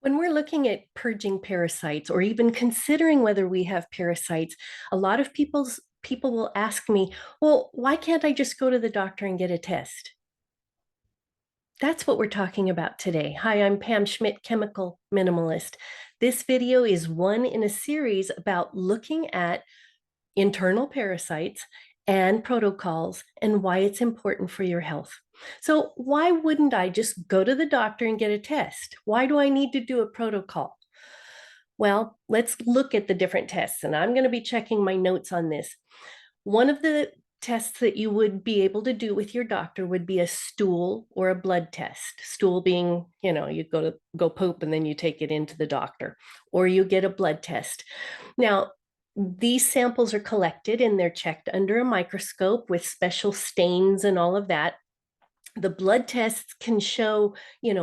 When we're looking at purging parasites or even considering whether we have parasites, a lot of people will ask me, well, why can't I just go to the doctor and get a test? That's what we're talking about today. Hi, I'm Pam Schmidt, chemical minimalist. This video is one in a series about looking at internal parasites and protocols and why it's important for your health. So why wouldn't I just go to the doctor and get a test? Why do I need to do a protocol? Well, let's look at the different tests, and I'm going to be checking my notes on this. One of the tests that you would be able to do with your doctor would be a stool or a blood test. Stool being, you go poop and then you take it into the doctor, or you get a blood test. Now, these samples are collected and they're checked under a microscope with special stains and all of that. The blood tests can show,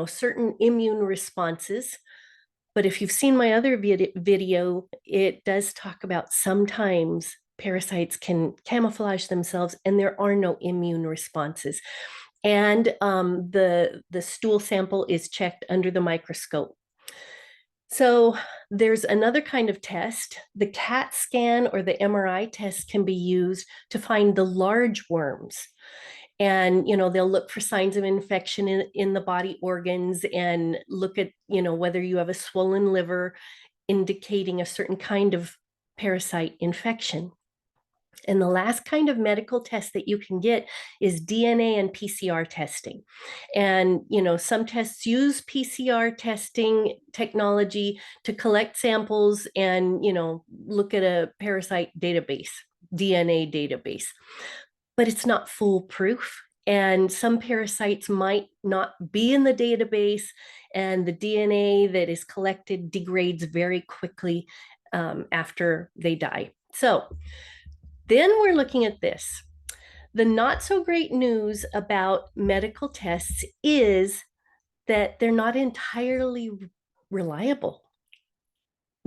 certain immune responses. But if you've seen my other video, it does talk about sometimes parasites can camouflage themselves and there are no immune responses. And the stool sample is checked under the microscope. So there's another kind of test. The CAT scan or the MRI test can be used to find the large worms. And, they'll look for signs of infection in the body organs and look at, whether you have a swollen liver, indicating a certain kind of parasite infection. And the last kind of medical test that you can get is DNA and PCR testing. And, some tests use PCR testing technology to collect samples and, look at a parasite database, DNA database. But it's not foolproof. And some parasites might not be in the database, and the DNA that is collected degrades very quickly after they die. So then we're looking at this. The not so great news about medical tests is that they're not entirely reliable.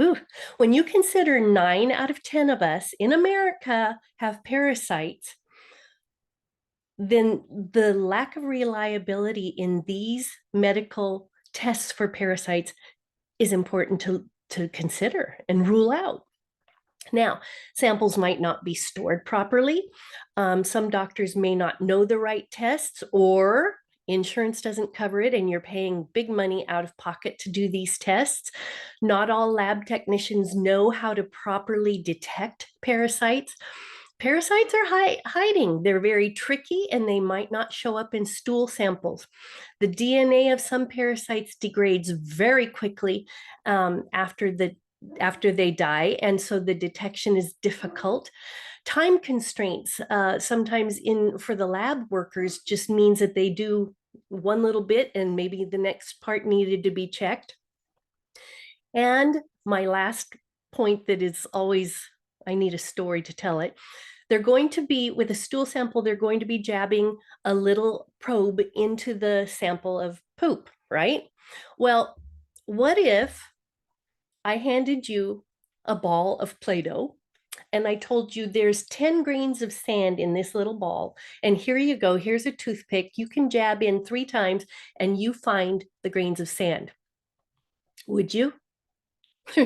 Ooh. When you consider 9 out of 10 of us in America have parasites, then the lack of reliability in these medical tests for parasites is important to consider and rule out. Now, samples might not be stored properly. Some doctors may not know the right tests, or insurance doesn't cover it and you're paying big money out of pocket to do these tests. Not all lab technicians know how to properly detect parasites. Parasites are hiding. They're very tricky and they might not show up in stool samples. The DNA of some parasites degrades very quickly after they die, and so the detection is difficult. Time constraints sometimes for the lab workers just means that they do one little bit and maybe the next part needed to be checked. And my last point that is always, I need a story to tell it. They're going to be, with a stool sample, they're going to be jabbing a little probe into the sample of poop, right? Well, what if I handed you a ball of Play-Doh and I told you there's 10 grains of sand in this little ball, and here you go, here's a toothpick, you can jab in 3 times and you find the grains of sand. Would you?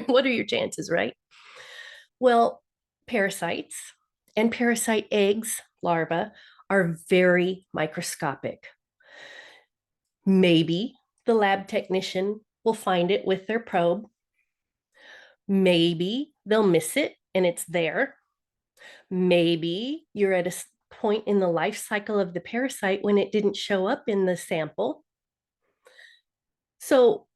What are your chances, right? Well, parasites and parasite eggs, larvae, are very microscopic. Maybe the lab technician will find it with their probe. Maybe they'll miss it and it's there. Maybe you're at a point in the life cycle of the parasite when it didn't show up in the sample. So,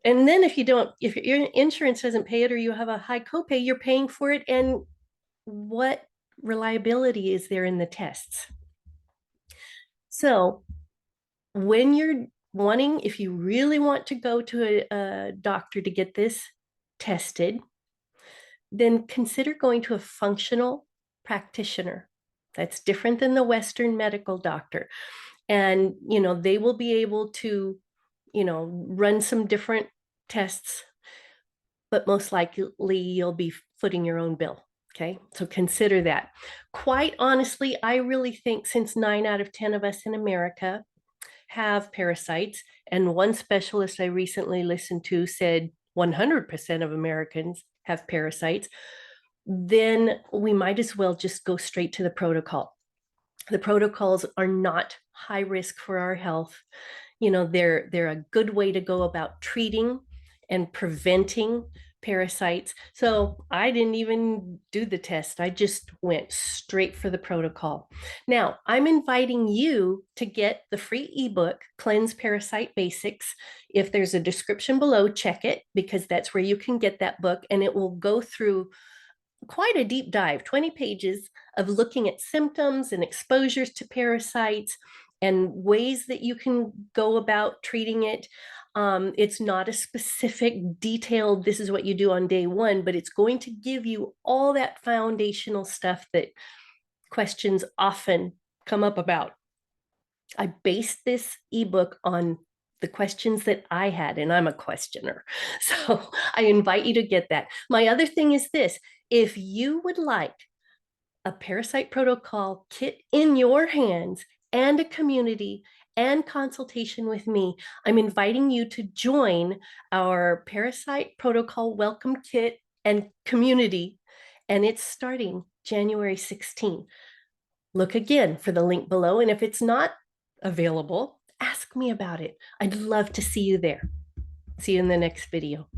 and then if your insurance doesn't pay it or you have a high copay, you're paying for it. And what reliability is there in the tests? So when you're wanting, if you really want to go to a doctor to get this tested, then consider going to a functional practitioner. That's different than the Western medical doctor. And, they will be able to, run some different tests, but most likely you'll be footing your own bill. Okay, so consider that. Quite honestly, I really think since 9 out of 10 of us in America have parasites, and one specialist I recently listened to said 100% of Americans have parasites, then we might as well just go straight to the protocol. The protocols are not high risk for our health. They're a good way to go about treating and preventing parasites. So I didn't even do the test. I just went straight for the protocol. Now, I'm inviting you to get the free ebook, Cleanse Parasite Basics. If there's a description below, check it, because that's where you can get that book, and it will go through quite a deep dive, 20 pages of looking at symptoms and exposures to parasites and ways that you can go about treating it. It's not a specific detailed, this is what you do on day one, but it's going to give you all that foundational stuff that questions often come up about. I based this ebook on the questions that I had, and I'm a questioner. So I invite you to get that. My other thing is this: if you would like a parasite protocol kit in your hands and a community and consultation with me, I'm inviting you to join our parasite protocol welcome kit and community. And it's starting January 16th. Look again for the link below. And if it's not available, ask me about it. I'd love to see you there. See you in the next video.